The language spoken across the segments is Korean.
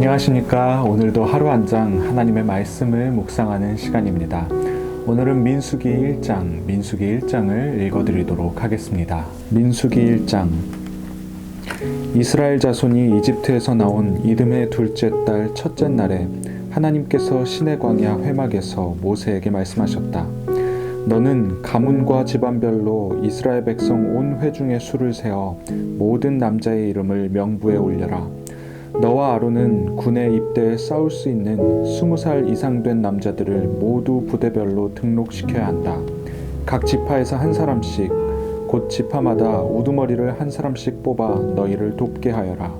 안녕하십니까. 오늘도 하루 한 장 하나님의 말씀을 묵상하는 시간입니다. 오늘은 민수기 1장을 읽어드리도록 하겠습니다. 민수기 1장. 이스라엘 자손이 이집트에서 나온 이듬해 둘째 달 첫째 날에 하나님께서 시내 광야 회막에서 모세에게 말씀하셨다. 너는 가문과 집안별로 이스라엘 백성 온 회중의 수를 세어 모든 남자의 이름을 명부에 올려라. 너와 아론은 군에 입대해 싸울 수 있는 20살 이상 된 남자들을 모두 부대별로 등록시켜야 한다. 각 지파에서 한 사람씩, 곧 지파마다 우두머리를 한 사람씩 뽑아 너희를 돕게 하여라.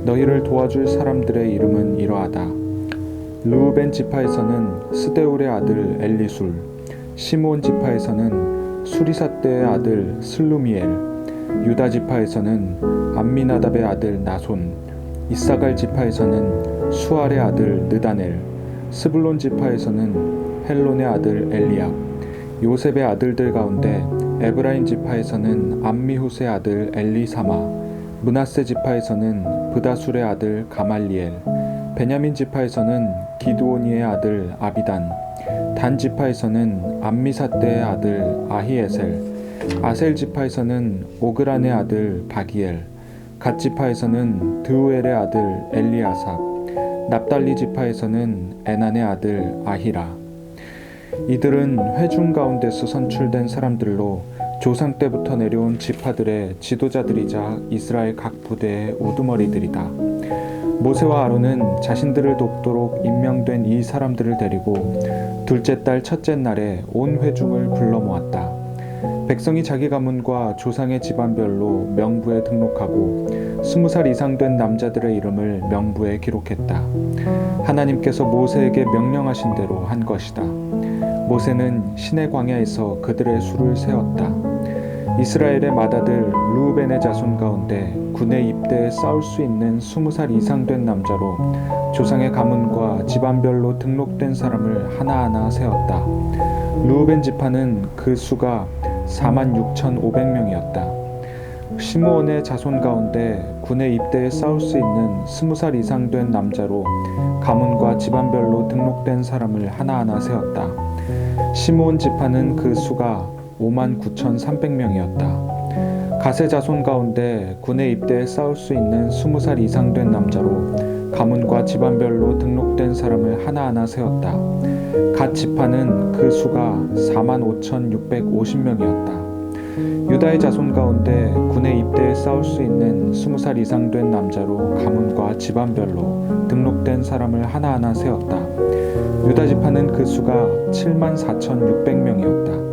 너희를 도와줄 사람들의 이름은 이러하다. 르우벤 지파에서는 스데울의 아들 엘리술, 시므온 지파에서는 수리삿대의 아들 슬루미엘, 유다 지파에서는 암미나답의 아들 나손, 이사갈 지파에서는 수알의 아들 느다넬, 스불론 지파에서는 헬론의 아들 엘리압, 요셉의 아들들 가운데 에브라임 지파에서는 암미훗의 아들 엘리사마, 므낫세 지파에서는 브다술의 아들 가말리엘, 베냐민 지파에서는 기드오니의 아들 아비단, 단 지파에서는 암미삿대의 아들 아히에셀, 아셀 지파에서는 오그란의 아들 바기엘, 갓 지파에서는 드우엘의 아들 엘리아삽, 납달리 지파에서는 에난의 아들 아히라. 이들은 회중 가운데서 선출된 사람들로 조상 때부터 내려온 지파들의 지도자들이자 이스라엘 각 부대의 우두머리들이다. 모세와 아론은 자신들을 돕도록 임명된 이 사람들을 데리고 둘째 달 첫째 날에 온 회중을 불러 모았다. 백성이 자기 가문과 조상의 집안별로 명부에 등록하고 20살 이상 된 남자들의 이름을 명부에 기록했다. 하나님께서 모세에게 명령하신 대로 한 것이다. 모세는 시내 광야에서 그들의 수를 세웠다. 이스라엘의 맏아들 르우벤의 자손 가운데 군에 입대해 싸울 수 있는 20살 이상 된 남자로 조상의 가문과 집안별로 등록된 사람을 하나하나 세웠다. 르우벤 지파는 그 수가 46,500명이었다. 시므온의 자손 가운데 군에 입대해 싸울 수 있는 20살 이상 된 남자로 가문과 집안별로 등록된 사람을 하나하나 세웠다. 시므온 지파는 그 수가 59,300명이었다. 갓의 자손 가운데 군에 입대해 싸울 수 있는 20살 이상 된 남자로 가문과 집안별로 등록된 사람을 하나하나 세웠다. 갓 지파는 그 수가 45,650명이었다. 유다의 자손 가운데 군에 입대해 싸울 수 있는 20살 이상 된 남자로 가문과 집안별로 등록된 사람을 하나하나 세웠다. 유다 지파는 그 수가 74,600명이었다.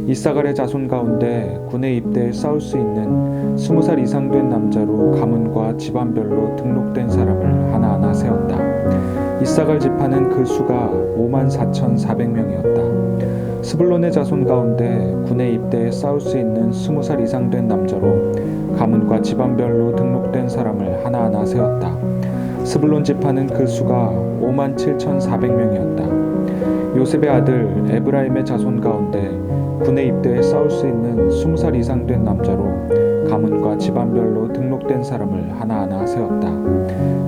이사갈의 자손 가운데 군에 입대해 싸울 수 있는 20살 이상 된 남자로 가문과 집안별로 등록된 사람을 하나하나 세웠다. 이사갈 지파는 그 수가 54,400명이었다. 스불론의 자손 가운데 군에 입대해 싸울 수 있는 20살 이상 된 남자로 가문과 집안별로 등록된 사람을 하나하나 세웠다. 스불론 지파는 그 수가 57,400명이었다. 요셉의 아들 에브라임의 자손 가운데 군에 입대해 싸울 수 있는 20살 이상 된 남자로 가문과 집안별로 등록된 사람을 하나하나 세웠다.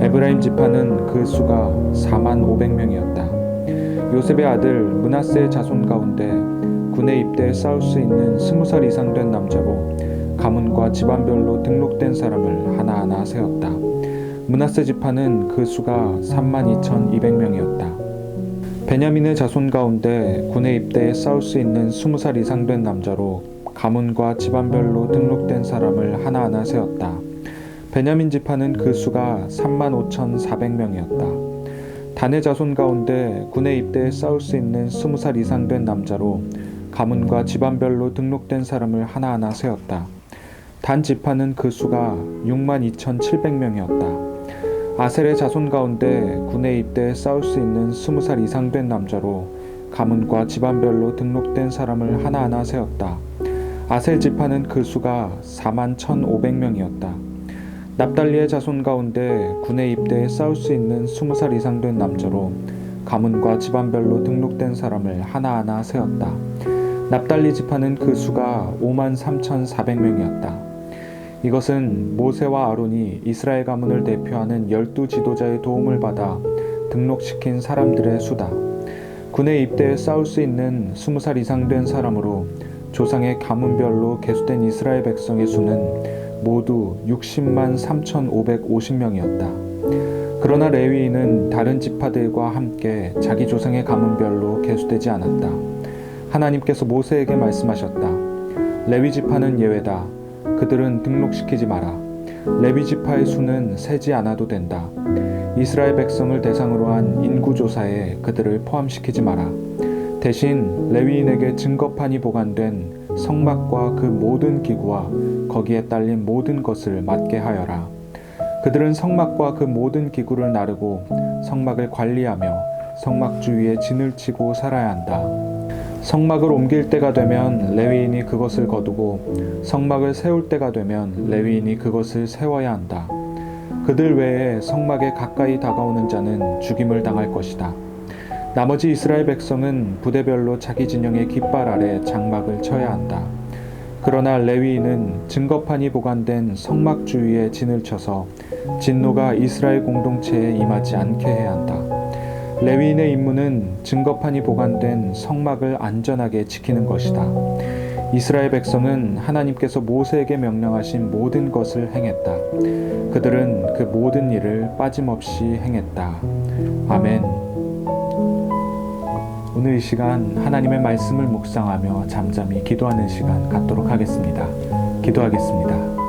에브라임 지파는 그 수가 45,000명이었다. 요셉의 아들 므낫세의 자손 가운데 군에 입대해 싸울 수 있는 20살 이상 된 남자로 가문과 집안별로 등록된 사람을 하나하나 세웠다. 므낫세 지파는 그 수가 32,200명이었다. 베냐민의 자손 가운데 군에 입대해 싸울 수 있는 20살 이상 된 남자로 가문과 집안별로 등록된 사람을 하나하나 세웠다. 베냐민 지파는 그 수가 35,400명이었다. 단의 자손 가운데 군에 입대해 싸울 수 있는 20살 이상 된 남자로 가문과 집안별로 등록된 사람을 하나하나 세웠다. 단 지파는 그 수가 62,700명이었다. 아셀의 자손 가운데 군에 입대해 싸울 수 있는 20살 이상 된 남자로 가문과 집안별로 등록된 사람을 하나하나 세웠다. 아셀 지파는 그 수가 41,500명이었다. 납달리의 자손 가운데 군에 입대해 싸울 수 있는 20살 이상 된 남자로 가문과 집안별로 등록된 사람을 하나하나 세웠다. 납달리 지파는 그 수가 53,400명이었다. 이것은 모세와 아론이 이스라엘 가문을 대표하는 12 지도자의 도움을 받아 등록시킨 사람들의 수다. 군에 입대해 싸울 수 있는 20살 이상 된 사람으로 조상의 가문별로 계수된 이스라엘 백성의 수는 모두 60만 3,550명이었다. 그러나 레위인은 다른 지파들과 함께 자기 조상의 가문별로 계수되지 않았다. 하나님께서 모세에게 말씀하셨다. 레위 지파는 예외다. 그들은 등록시키지 마라. 레위 지파의 수는 세지 않아도 된다. 이스라엘 백성을 대상으로 한 인구조사에 그들을 포함시키지 마라. 대신 레위인에게 증거판이 보관된 성막과 그 모든 기구와 거기에 딸린 모든 것을 맡게 하여라. 그들은 성막과 그 모든 기구를 나르고 성막을 관리하며 성막 주위에 진을 치고 살아야 한다. 성막을 옮길 때가 되면 레위인이 그것을 거두고 성막을 세울 때가 되면 레위인이 그것을 세워야 한다. 그들 외에 성막에 가까이 다가오는 자는 죽임을 당할 것이다. 나머지 이스라엘 백성은 부대별로 자기 진영의 깃발 아래 장막을 쳐야 한다. 그러나 레위인은 증거판이 보관된 성막 주위에 진을 쳐서 진노가 이스라엘 공동체에 임하지 않게 해야 한다. 레위인의 임무는 증거판이 보관된 성막을 안전하게 지키는 것이다. 이스라엘 백성은 하나님께서 모세에게 명령하신 모든 것을 행했다. 그들은 그 모든 일을 빠짐없이 행했다. 아멘. 오늘 이 시간 하나님의 말씀을 묵상하며 잠잠히 기도하는 시간 갖도록 하겠습니다. 기도하겠습니다.